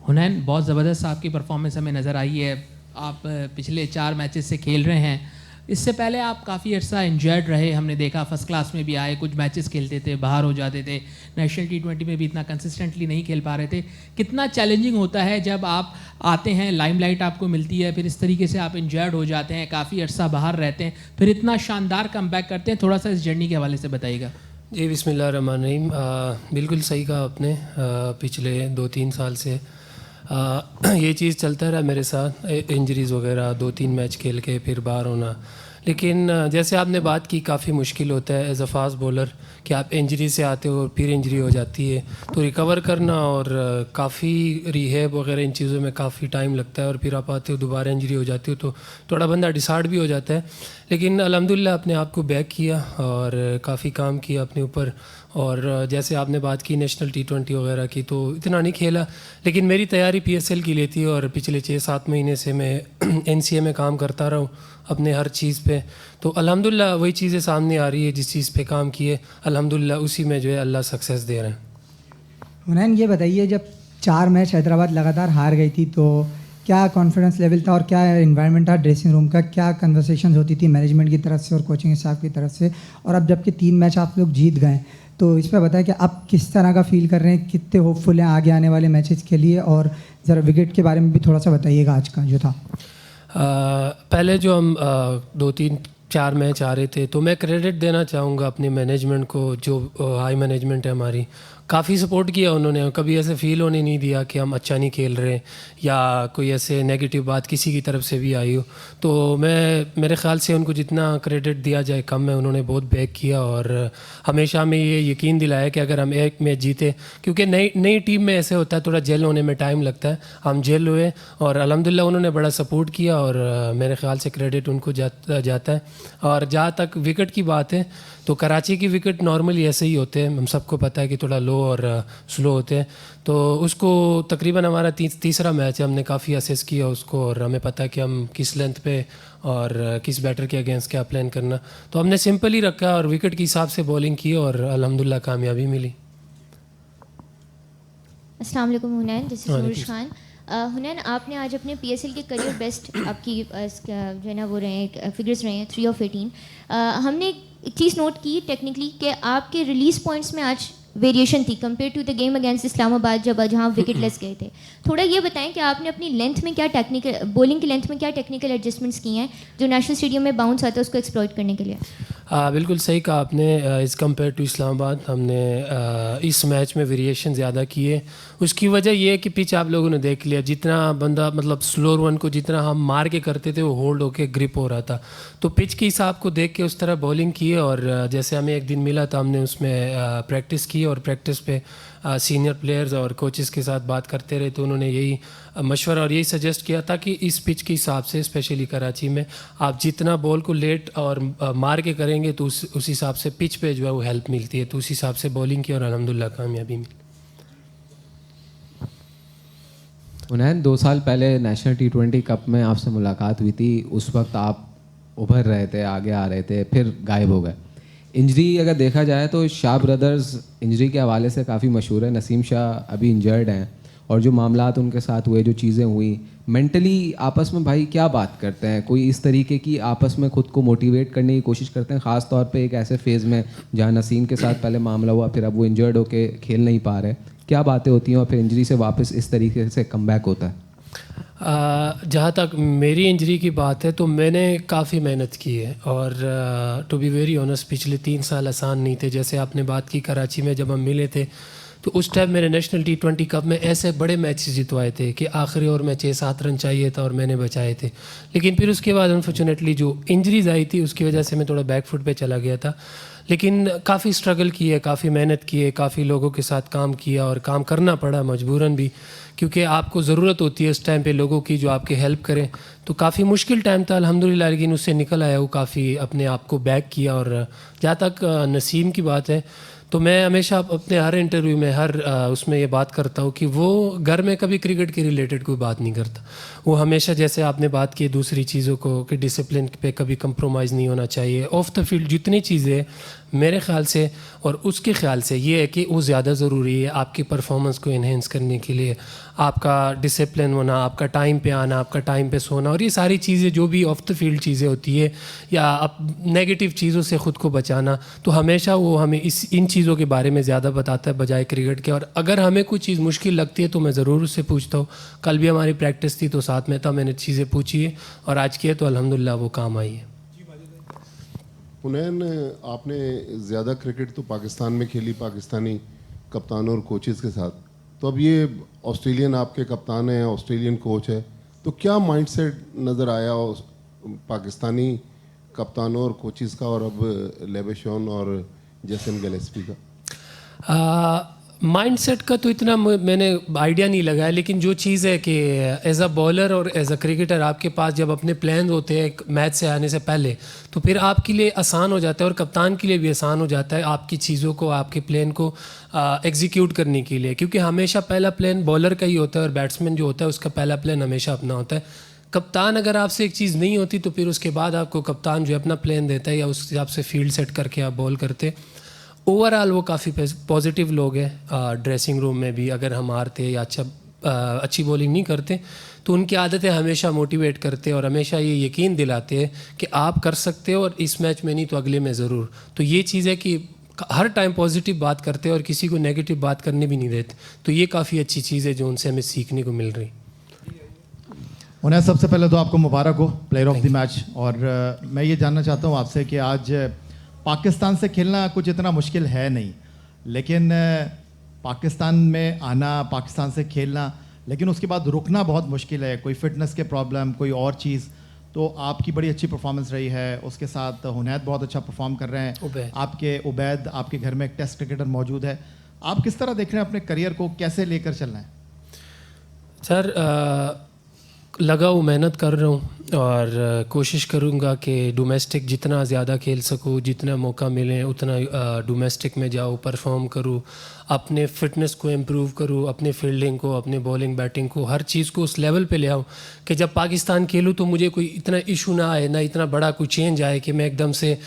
हुनैन, बहुत ज़बरदस्त आपकी परफॉर्मेंस हमें नज़र आई है। आप पिछले 4 मैचेस से खेल रहे हैं। इससे पहले आप काफ़ी अर्सा इंजर्ड रहे, हमने देखा फर्स्ट क्लास में भी आए, कुछ मैचेस खेलते थे, बाहर हो जाते थे, नेशनल T20 में भी इतना कंसिस्टेंटली नहीं खेल पा रहे थे। कितना चैलेंजिंग होता है जब आप आते हैं, लाइमलाइट आपको मिलती है, फिर इस तरीके से आप इंजर्ड हो जाते हैं, काफ़ी अर्सा बाहर रहते हैं, फिर इतना शानदार कमबैक करते हैं। थोड़ा सा इस जर्नी के हवाले से बताइएगा। जी बिस्मिल्लाहिर्रहमानिर्रहीम। बिल्कुल सही कहा आपने। पिछले 2-3 साल से ये चीज़ चलता रहा मेरे साथ, इंजरीज़ वगैरह, 2-3 मैच खेल के फिर बाहर होना। लेकिन जैसे आपने बात की, काफ़ी मुश्किल होता है एज अ फास्ट बॉलर कि आप इंजरी से आते हो और फिर इंजरी हो जाती है, तो रिकवर करना और काफ़ी रिहैब वगैरह इन चीज़ों में काफ़ी टाइम लगता है, और फिर आप आते हो दोबारा इंजरी हो जाती हो तो थोड़ा बंदा डिसहार्ड भी हो जाता है। लेकिन अल्हम्दुलिल्लाह अपने आप को बैक किया और काफ़ी काम किया अपने ऊपर। और जैसे आपने बात की नेशनल T20 वगैरह की, तो इतना नहीं खेला, लेकिन मेरी तैयारी PSL की लिए थी और पिछले 6-7 महीने से मैं NCA में काम करता रहा हूँ अपने हर चीज़ पे। तो अल्हम्दुलिल्लाह वही चीज़ें सामने आ रही है, जिस चीज़ पे काम किए अल्हम्दुलिल्लाह उसी में जो है अल्लाह सक्सेस दे रहे हैं। हुनैन, ये बताइए, जब 4 मैच हैदराबाद लगातार हार गई थी तो क्या कॉन्फिडेंस लेवल था और क्या एनवायरनमेंट था ड्रेसिंग रूम का? क्या कन्वर्सेशन होती थी मैनेजमेंट की तरफ से और कोचिंग स्टाफ की तरफ से? और अब जबकि 3 मैच आप लोग जीत गए, तो इस पर बताएं कि अब किस तरह का फील कर रहे हैं, कितने होपफुल हैं आगे आने वाले मैचेस के लिए? और ज़रा विकेट के बारे में भी थोड़ा सा बताइएगा आज का जो था। पहले जो हम 2-3-4 मैच आ रहे थे, तो मैं क्रेडिट देना चाहूँगा अपने मैनेजमेंट को, जो हाई मैनेजमेंट है हमारी। काफ़ी सपोर्ट किया उन्होंने, कभी ऐसे फील होने नहीं दिया कि हम अच्छा नहीं खेल रहे या कोई ऐसे नेगेटिव बात किसी की तरफ से भी आई हो। तो मेरे ख़्याल से उनको जितना क्रेडिट दिया जाए कम है, उन्होंने बहुत बैक किया और हमेशा हमें ये यकीन दिलाया कि अगर हम एक मैच जीते, क्योंकि नई टीम में ऐसे होता है थोड़ा जेल होने में टाइम लगता है, हम जेल हुए और अल्हम्दुलिल्लाह उन्होंने बड़ा सपोर्ट किया और मेरे ख़्याल से क्रेडिट उनको जाता है। और जहाँ तक विकेट की बात है, तो कराची की विकेट नॉर्मली ऐसे ही होते हैं, हम सबको पता है कि थोड़ा लो और स्लो होते हैं। तो उसको तकरीबन हमारा तीसरा मैच है, हमने काफ़ी असेस किया उसको और हमें पता है कि हम किस लेंथ पे और किस बैटर के अगेंस्ट क्या प्लान करना, तो हमने सिंपल ही रखा और विकेट के हिसाब से बॉलिंग की और अल्हम्दुलिल्लाह कामयाबी मिली। अस्सलाम वालेकुम हुनैन, दिस इज़ नूरिश खान। हुनैन, आपने आज अपने PSL के करियर बेस्ट आपकी जो है ना वो रहे फिगर्स रहे हैं 3 of 18। हमने एक चीज़ नोट की टेक्निकली कि आपके रिलीज़ पॉइंट्स में आज वेरिएशन थी compare to the game against Islamabad, जहाँ विकेट लेस गए थे। थोड़ा ये बताएं कि आपने अपनी लेंथ में क्या टेक्निकल, बॉलिंग की लेंथ में क्या टेक्निकल एडजस्टमेंट्स किए हैं जो नेशनल स्टेडियम में बाउंस आता है उसको एक्सप्लॉइट करने के लिए? बिल्कुल सही कहा आपने। इज़ कम्पेयर टू इस्लामाबाद हमने इस मैच में वेरिएशन ज़्यादा किए। उसकी वजह ये है कि पिच आप लोगों ने देख लिया, जितना बंदा मतलब स्लो रन को जितना हम मार के करते थे वो होल्ड होके ग्रिप हो रहा था, तो पिच के हिसाब को देख के उस तरह बॉलिंग की। और जैसे हमें एक दिन मिला था, हमने उसमें प्रैक्टिस की और प्रैक्टिस पे सीनियर प्लेयर्स और कोचेस के साथ बात करते रहे, तो उन्होंने यही मशवरा और यही सजेस्ट किया था कि इस पिच के हिसाब से स्पेशली कराची में आप जितना बॉल को लेट और मार के करेंगे तो उस हिसाब से पिच पे जो है वो हेल्प मिलती है, तो उस हिसाब से बॉलिंग की और अल्हम्दुलिल्लाह कामयाबी मिली। हुनैन, 2 साल पहले नेशनल T20 कप में आपसे मुलाकात हुई थी, उस वक्त आप उभर रहे थे, आगे आ रहे थे, फिर गायब हो गए। इंजरी अगर देखा जाए तो शाह ब्रदर्स इंजरी के हवाले से काफ़ी मशहूर है। नसीम शाह अभी इंजर्ड हैं और जो मामलात उनके साथ हुए, जो चीज़ें हुई, मेंटली आपस में भाई क्या बात करते हैं? कोई इस तरीके की आपस में ख़ुद को मोटिवेट करने की कोशिश करते हैं, ख़ास तौर पे एक ऐसे फेज़ में जहाँ नसीम के साथ पहले मामला हुआ, फिर अब वो इंजर्ड होके खेल नहीं पा रहे, क्या बातें होती हैं और फिर इंजरी से वापस इस तरीके से कमबैक होता है? जहाँ तक मेरी इंजरी की बात है तो मैंने काफ़ी मेहनत की है और टू बी वेरी ऑनेस्ट पिछले 3 साल आसान नहीं थे। जैसे आपने बात की कराची में जब हम मिले थे, तो उस टाइम मेरे नेशनल T20 कप में ऐसे बड़े मैच जितवाए थे कि आखिरी ओवर में 6-7 रन चाहिए था और मैंने बचाए थे। लेकिन फिर उसके बाद अनफॉर्चुनेटली जो इंजरीज आई थी उसकी वजह से मैं थोड़ा बैक फुट पे चला गया था। लेकिन काफ़ी स्ट्रगल की है, काफ़ी मेहनत की है, काफ़ी लोगों के साथ काम किया और काम करना पड़ा मजबूरन भी, क्योंकि आपको ज़रूरत होती है इस टाइम पे लोगों की जो आपकी हेल्प करें। तो काफ़ी मुश्किल टाइम था अल्हम्दुलिल्लाह, लेकिन उससे निकल आया वो, काफ़ी अपने आप को बैक किया। और जहाँ तक नसीम की बात है, तो मैं हमेशा अपने हर इंटरव्यू में हर उसमें ये बात करता हूँ कि वो घर में कभी क्रिकेट के रिलेटेड कोई बात नहीं करता। वो हमेशा, जैसे आपने बात की दूसरी चीज़ों को कि डिसिप्लिन पे कभी कंप्रोमाइज़ नहीं होना चाहिए, ऑफ द फील्ड जितनी चीज़ें मेरे ख़्याल से और उसके ख़्याल से ये है कि वो ज़्यादा ज़रूरी है आपकी परफॉर्मेंस को इन्हेंस करने के लिए। आपका डिसिप्लिन होना, आपका टाइम पे आना, आपका टाइम पे सोना और ये सारी चीज़ें जो भी ऑफ द फील्ड चीज़ें होती है या आप नेगेटिव चीज़ों से ख़ुद को बचाना, तो हमेशा वो हमें इन चीज़ों के बारे में ज़्यादा बताता है बजाय क्रिकेट के। और अगर हमें कोई चीज़ मुश्किल लगती है तो मैं ज़रूर उससे पूछता हूँ। कल भी हमारी प्रैक्टिस थी तो साथ में था, मैंने चीज़ें पूछी है और आज की है तो अल्हम्दुलिल्लाह वो काम आई है। हुनैन, आपने ज़्यादा क्रिकेट तो पाकिस्तान में खेली, पाकिस्तानी कप्तानों और कोचेज़ के साथ, तो अब ये ऑस्ट्रेलियन आपके कप्तान हैं, ऑस्ट्रेलियन कोच है, तो क्या माइंडसेट नज़र आया पाकिस्तानी कप्तानों और कोचेज़ का और अब लेबेशॉन और जेसन गिलेस्पी का? माइंडसेट का तो इतना मैंने आइडिया नहीं लगाया, लेकिन जो चीज़ है कि एज अ बॉलर और एज अ क्रिकेटर आपके पास जब अपने प्लान होते हैं एक मैच से आने से पहले, तो फिर आपके लिए आसान हो जाता है और कप्तान के लिए भी आसान हो जाता है आपकी चीज़ों को, आपके प्लान को एग्जीक्यूट करने के लिए, क्योंकि हमेशा पहला प्लान बॉलर का ही होता है और बैट्समैन जो होता है उसका पहला प्लान हमेशा अपना होता है। कप्तान अगर आपसे एक चीज़ नहीं होती तो फिर उसके बाद आपको कप्तान जो है अपना प्लान देता है या उस हिसाब से फील्ड सेट करके आप बॉल करते। ओवरऑल वो काफ़ी पॉजिटिव लोग हैं। ड्रेसिंग रूम में भी अगर हम हारते या अच्छी बॉलिंग नहीं करते तो उनकी आदतें हमेशा मोटिवेट करते और हमेशा ये यकीन दिलाते हैं कि आप कर सकते हो और इस मैच में नहीं तो अगले में ज़रूर। तो ये चीज़ है कि हर टाइम पॉजिटिव बात करते हैं और किसी को नेगेटिव बात करने भी नहीं देते। तो ये काफ़ी अच्छी चीज़ है जो उनसे हमें सीखने को मिल रही। उन्हें सबसे पहले तो आपको मुबारक हो प्लेयर ऑफ द मैच। और मैं ये जानना चाहता हूँ आपसे कि आज पाकिस्तान से खेलना कुछ इतना मुश्किल है नहीं, लेकिन पाकिस्तान में आना, पाकिस्तान से खेलना, लेकिन उसके बाद रुकना बहुत मुश्किल है। कोई फिटनेस के प्रॉब्लम, कोई और चीज़। तो आपकी बड़ी अच्छी परफॉर्मेंस रही है, उसके साथ हुनैद बहुत अच्छा परफॉर्म कर रहे हैं, आपके उबैद, आपके घर में एक टेस्ट क्रिकेटर मौजूद है। आप किस तरह देख रहे हैं अपने करियर को, कैसे लेकर चलना है? सर लगा हूँ, मेहनत कर रहा हूँ और कोशिश करूँगा कि डोमेस्टिक जितना ज़्यादा खेल सकूँ, जितना मौका मिले उतना डोमेस्टिक में जाऊँ, परफॉर्म करूँ, अपने फ़िटनेस को इम्प्रूव करूँ, अपने फील्डिंग को, अपने बॉलिंग बैटिंग को, हर चीज़ को उस लेवल पे ले आऊँ कि जब पाकिस्तान खेलूँ तो मुझे कोई इतना इशू ना आए, ना इतना बड़ा कोई चेंज आए कि मैं एकदम से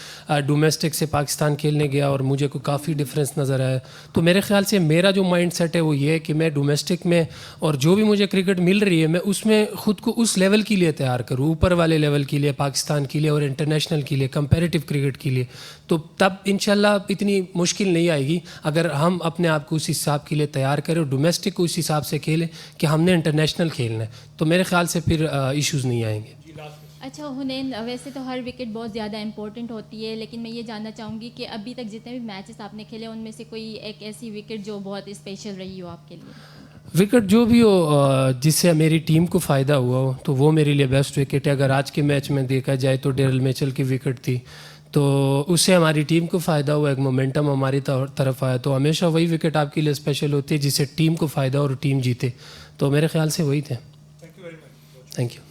डोमेस्टिक से पाकिस्तान खेलने गया और मुझे कोई काफ़ी डिफरेंस नज़र आया। तो मेरे ख्याल से मेरा जो माइंड सेट है वो ये है कि मैं डोमेस्टिक में और जो भी मुझे क्रिकेट मिल रही है मैं उसमें ख़ुद को उस लेवल के लिए तैयार करूँ, ऊपर वाले लेवल के लिए, पाकिस्तान के लिए और इंटरनेशनल के लिए, कंपैरेटिव क्रिकेट के लिए। तो तब इंशाल्लाह इतनी मुश्किल नहीं आएगी अगर हम अपने आप को उस हिसाब के लिए तैयार करें और डोमेस्टिक को उस हिसाब से खेलें कि हमने इंटरनेशनल खेलना है, तो मेरे ख्याल से फिर इश्यूज़ नहीं आएंगे। अच्छा हुनैन, वैसे तो हर विकेट बहुत ज़्यादा इंपॉर्टेंट होती है, लेकिन मैं ये जानना चाहूँगी कि अभी तक जितने भी मैचेस आपने खेले उनमें से कोई एक ऐसी विकेट जो बहुत स्पेशल रही हो आपके लिए? विकेट जो भी हो जिससे मेरी टीम को फ़ायदा हुआ हो तो वो मेरे लिए बेस्ट विकेट है। अगर आज के मैच में देखा जाए तो डेरिल मिचेल की विकेट थी, तो उससे हमारी टीम को फ़ायदा हुआ, एक मोमेंटम हमारी तरफ आया। तो हमेशा वही विकेट आपके लिए स्पेशल होती है जिससे टीम को फ़ायदा और टीम जीते। तो मेरे ख्याल से वही थे। Thank you.